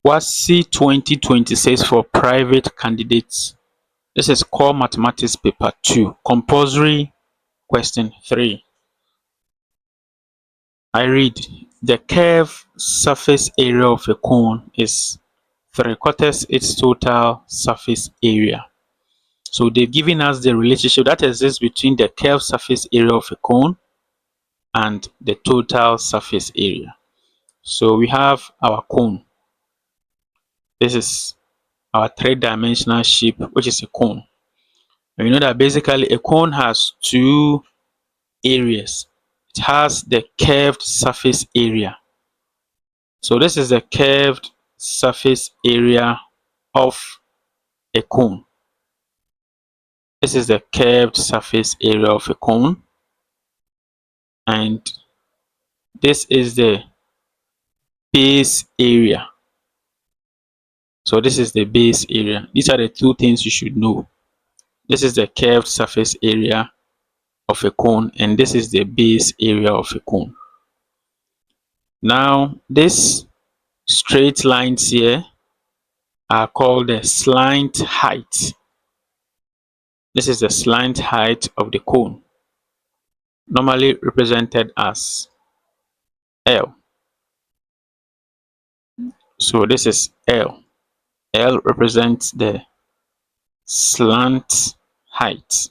Wassce 2026 for private candidates. This is Core Mathematics Paper 2, Compulsory Question 3. I read, the curved surface area of a cone is 3/4 its total surface area. So they've given us the relationship that exists between the curved surface area of a cone and the total surface area. So we have our cone. This is our three-dimensional shape, which is a cone. And you know that basically a cone has two areas. It has the curved surface area. So this is the curved surface area of a cone. This is the curved surface area of a cone. And this is the base area. So this is the base area. These are the two things you should know. This is the curved surface area of a cone, and this is the base area of a cone. Now, these straight lines here are called the slant height. This is the slant height of the cone, normally represented as L. So this is L. L represents the slant height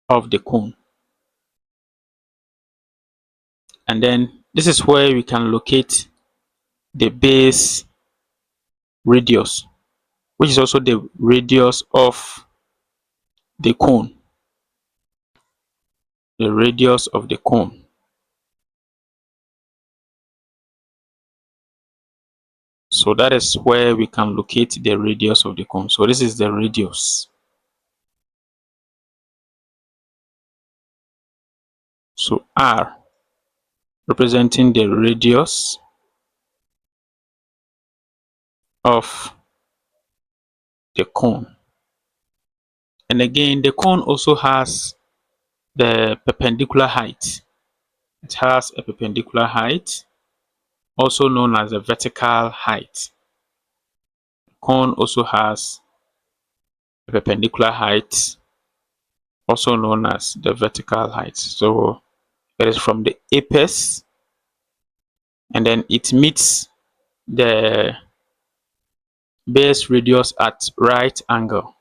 of the cone. And then this is where we can locate the base radius, which is also the radius of the cone. The radius of the cone. So that is where we can locate the radius of the cone. So this is the radius. So R representing the radius of the cone. And again, the cone also has the perpendicular height. It has a perpendicular height, also known as the vertical height. The cone also has a perpendicular height, also known as the vertical height. So it is from the apex, and then it meets the base radius at right angle.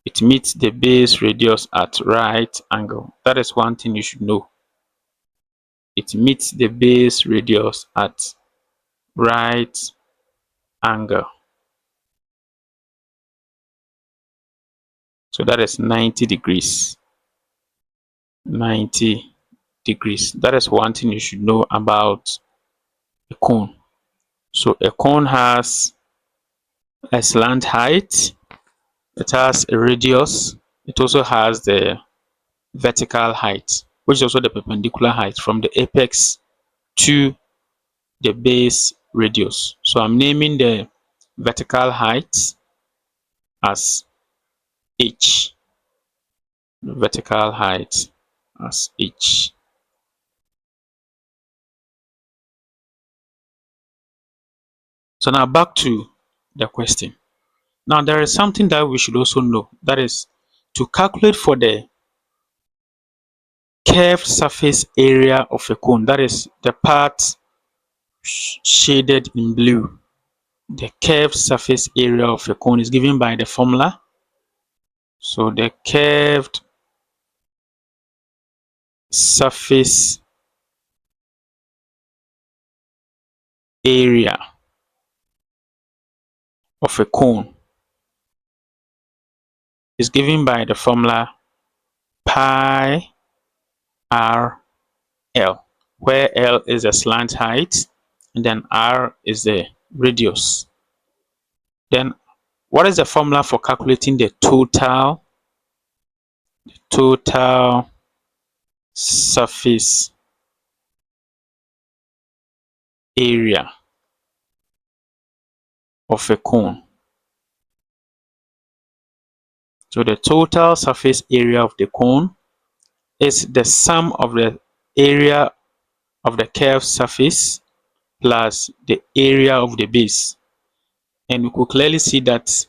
It meets the base radius at right angle. That is one thing you should know. It meets the base radius at right angle. So that is 90 degrees. 90 degrees. That is one thing you should know about a cone. So a cone has a slant height. It has a radius. It also has the vertical height, which is also the perpendicular height from the apex to the base radius. So I'm naming the vertical height as h. The vertical height as h. So now back to the question. Now there is something that we should also know, that is to calculate for the curved surface area of a cone, that is the part shaded in blue. The curved surface area of a cone is given by the formula. So the curved surface area of a cone is given by the formula pi r L, where L is the slant height and then R is the radius. Then what is the formula for calculating the total surface area of a cone? So the total surface area of the cone is the sum of the area of the curved surface plus the area of the base. And we could clearly see that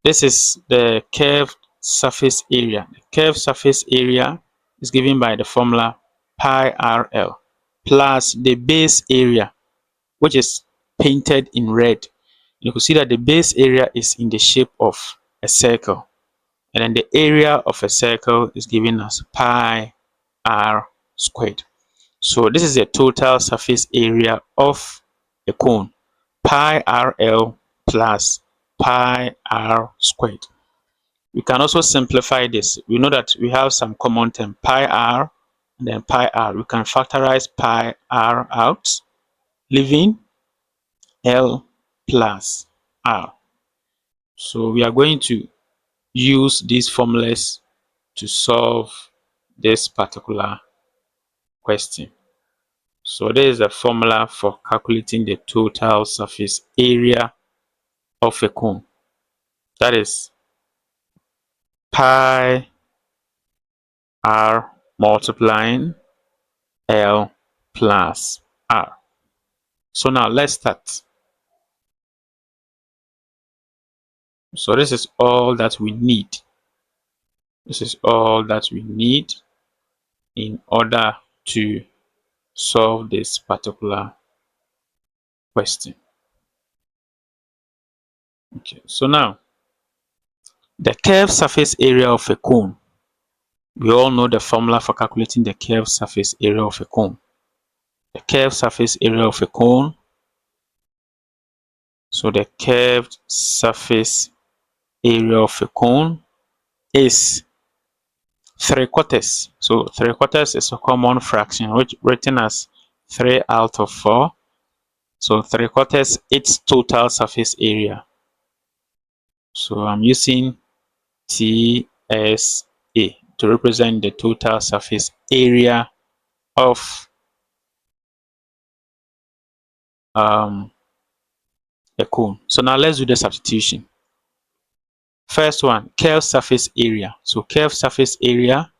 this is the curved surface area. The curved surface area is given by the formula pi RL plus the base area, which is painted in red. You can see that the base area is in the shape of a circle, and then the area of a circle is given as pi r squared. So this is the total surface area of a cone, pi RL plus pi r squared. We can also simplify this. We know that we have some common term, pi r and then pi r. We can factorize pi r out, leaving L plus R. So we are going to use these formulas to solve this particular question. So there is a formula for calculating the total surface area of a cone. That is pi r multiplying L plus R. So now let's start. So this is all that we need. This is all that we need in order to solve this particular question. Okay, so now the curved surface area of a cone. We all know the formula for calculating the curved surface area of a cone. The curved surface area of a cone. So the curved surface area of a cone is 3/4. So 3/4 is a common fraction, which written as 3 out of 4. So 3/4 its total surface area. So I'm using TSA to represent the total surface area of a cone. So now let's do the substitution. First one, curved surface area. So curved surface area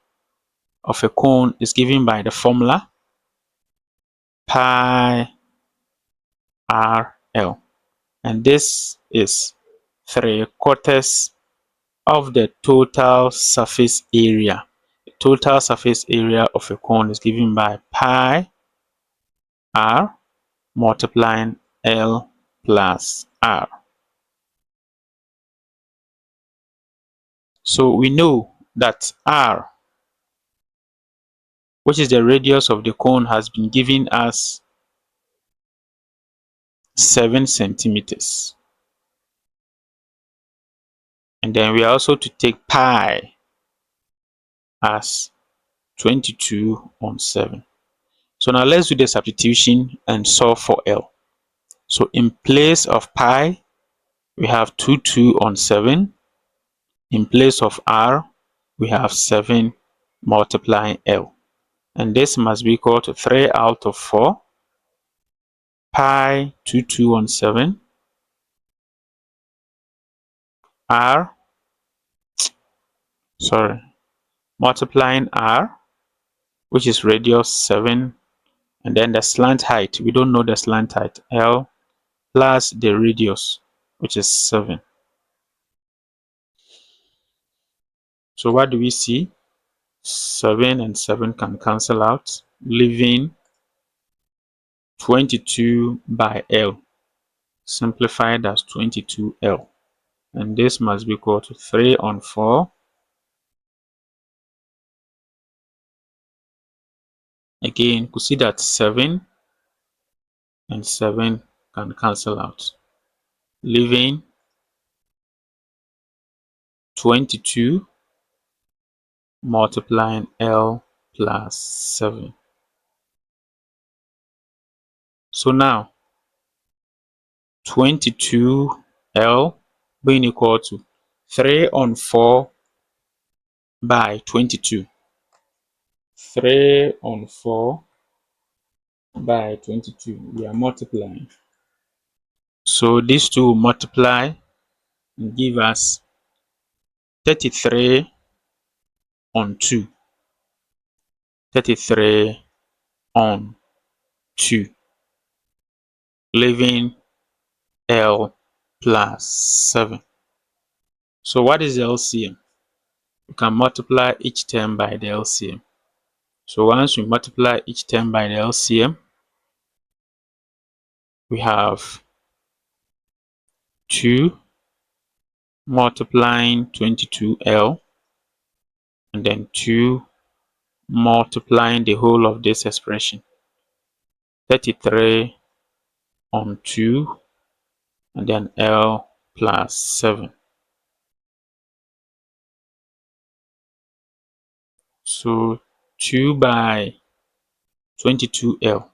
of a cone is given by the formula pi RL, and this is 3/4 of the total surface area. The total surface area of a cone is given by pi R multiplying L plus R. So we know that R, which is the radius of the cone, has been given as 7 centimeters. And then we are also to take pi as 22 on 7. So now let's do the substitution and solve for L. So in place of pi, we have 22 on 7. In place of R, we have 7 multiplying L. And this must be equal to 3 out of 4 pi 22 on 7 R, multiplying R, which is radius 7, and then the slant height, we don't know the slant height, L, plus the radius, which is 7. So what do we see? 7 and 7 can cancel out, leaving 22 by L, simplified as 22L. And this must be equal to 3 on 4. Again, you could see that 7 and 7 can cancel out, leaving 22 multiplying L plus 7. So now 22L being equal to 3 on 4 by 22. 3 on 4 by 22. We are multiplying. So these two will multiply and give us 33 on 2. 33 on 2, leaving L plus 7. So what is the LCM? You can multiply each term by the LCM. So once we multiply each term by the LCM, we have 2 multiplying 22L, and then 2 multiplying the whole of this expression, 33 on 2, and then L plus 7. So 2 by 22L,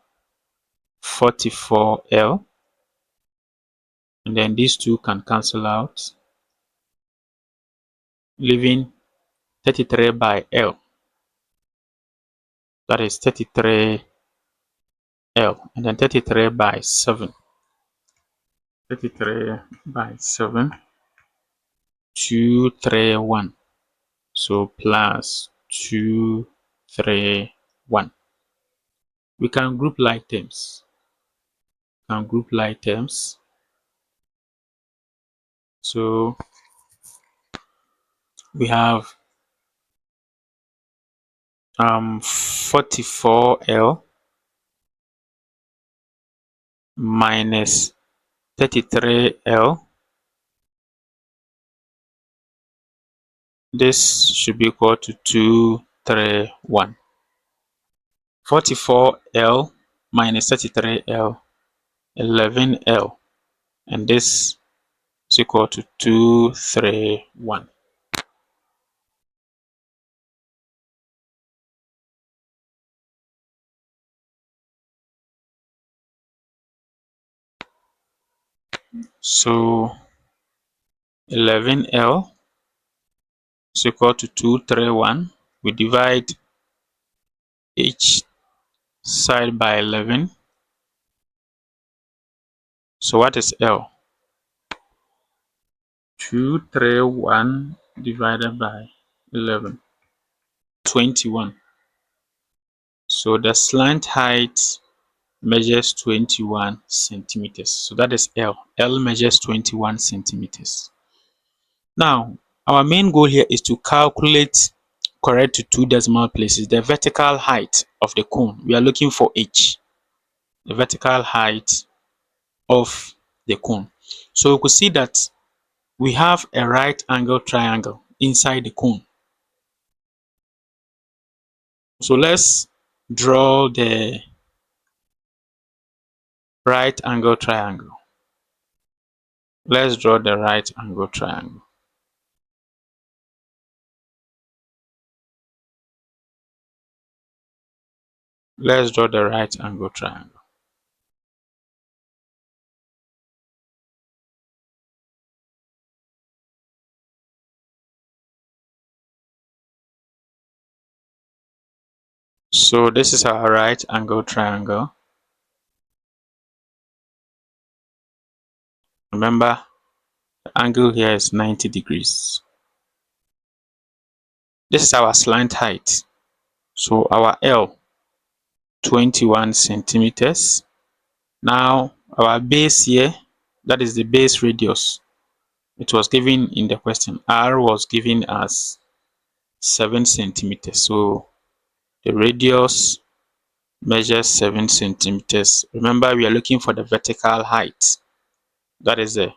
44L, and then these two can cancel out, leaving 33 by L. That is 33L, and then 33 by 7. 33 by 7, 231. So plus 231. We can group like terms. So we have 44L minus 33L. This should be equal to 231. 44L minus 33L, 11L, and this is equal to 231. So 11L is equal to 231. We divide each side by 11. So what is L? 231 divided by 11, 21. So the slant height measures 21 centimeters. So that is L. L measures 21 centimeters. Now, our main goal here is to calculate, correct to 2 decimal places, the vertical height of the cone. We are looking for H, the vertical height of the cone. So we could see that we have a right angle triangle inside the cone. So let's draw the right angle triangle. Let's draw the right angle triangle. Let's draw the right angle triangle. So this is our right angle triangle. Remember, the angle here is 90 degrees. This is our slant height. So our L, 21 centimeters. Now our base here, that is the base radius. It was given in the question. R was given as 7 centimeters. So the radius measures 7 centimeters. Remember, we are looking for the vertical height. That is the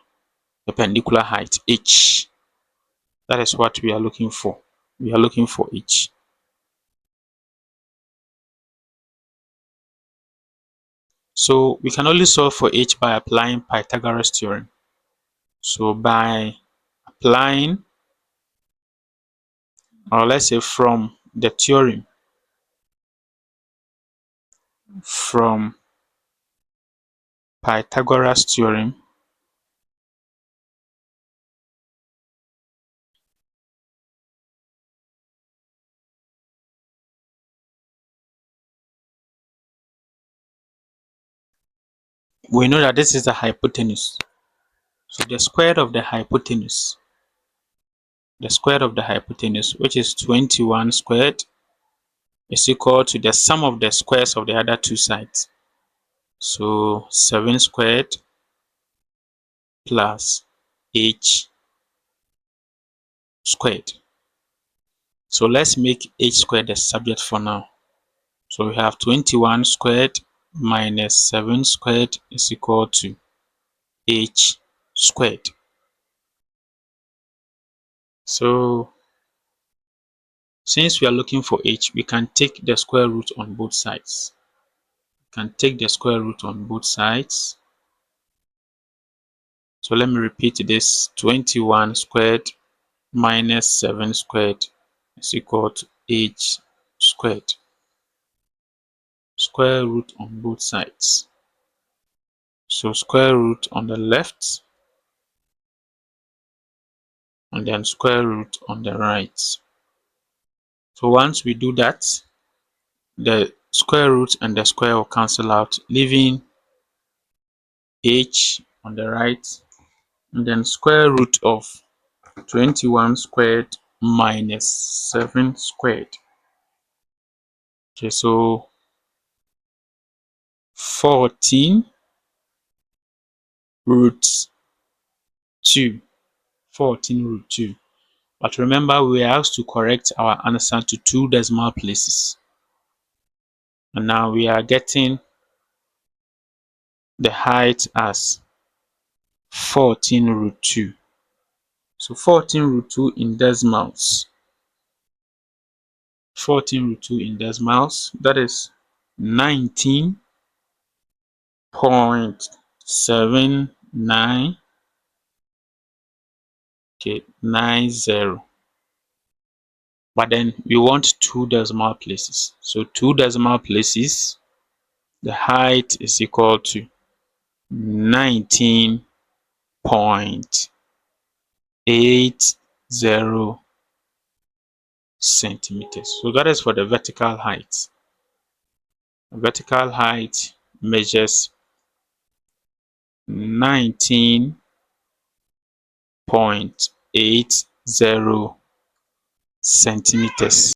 perpendicular height, H. That is what we are looking for. We are looking for H. So we can only solve for H by applying Pythagoras theorem. So by applying, or let's say from the theorem, from Pythagoras theorem, we know that this is the hypotenuse. So the square of the hypotenuse, which is 21 squared, is equal to the sum of the squares of the other two sides. So 7 squared plus h squared. So let's make h squared the subject for now. So we have 21 squared minus 7 squared is equal to h squared. So since we are looking for h, we can take the square root on both sides. So let me repeat this. 21 squared minus 7 squared is equal to h squared. Square root on both sides. So square root on the left and then square root on the right. So once we do that, the square root and the square will cancel out, leaving h on the right, and then square root of 21 squared minus 7 squared. Okay, so 14 root 2. 14 root 2. But remember, we are asked to correct our answer to 2 decimal places. And now we are getting the height as 14 root 2. So 14 root 2 in decimals. 14 root 2 in decimals, that is 19.79, okay, 90. But then we want 2 decimal places. So 2 decimal places, the height is equal to 19.80 centimeters. So that is for the vertical height. The vertical height measures 19.80 centimeters.